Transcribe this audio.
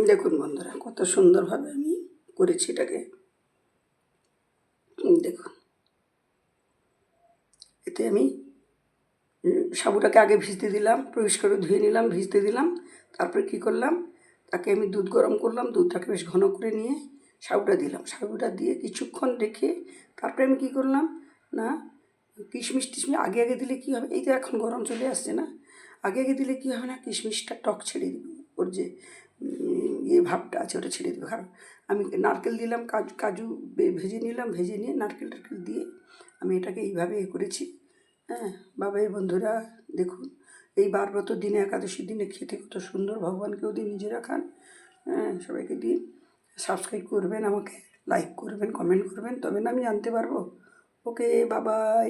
দেখুন বন্ধুরা কত সুন্দরভাবে আমি করেছি এটাকে। দেখুন এতে আমি সাবুটাকে আগে ভিজতে দিলাম, পরিষ্কার করে ধুয়ে নিলাম, ভিজতে দিলাম। তারপরে কী করলাম, তাকে আমি দুধ গরম করলাম, দুধটাকে বেশ ঘন করে নিয়ে সাবুটা দিলাম। সাবুটা দিয়ে কিছুক্ষণ রেখে তারপরে আমি কী করলাম না, কিশমিশ টিশমিশ আগে আগে দিলে কী হবে, এই তো এখন গরম চলে আসছে না, আগে আগে দিলে কী হবে না, কিশমিশটা টক ছেড়ে দেবে, ওর যে ইয়ে ভাবটা আছে ওটা ছেড়ে দেবে। কারণ আমি নারকেল দিলাম, কাজু ভেজে নিলাম, ভেজে নিয়ে নারকেল টারকেল দিয়ে আমি এটাকে এইভাবে করেছি। হ্যাঁ বাবাই বন্ধুরা দেখুন, এই বারব্রত দিনে, একাদশীর দিনে খেতে কত সুন্দর, ভগবানকেও দিয়ে নিজেরা খান। হ্যাঁ সবাইকে দিন। সাবস্ক্রাইব করবেন, আমাকে লাইক করবেন, কমেন্ট করবেন, তবে না আমি জানতে পারবো। ওকে বাবাই।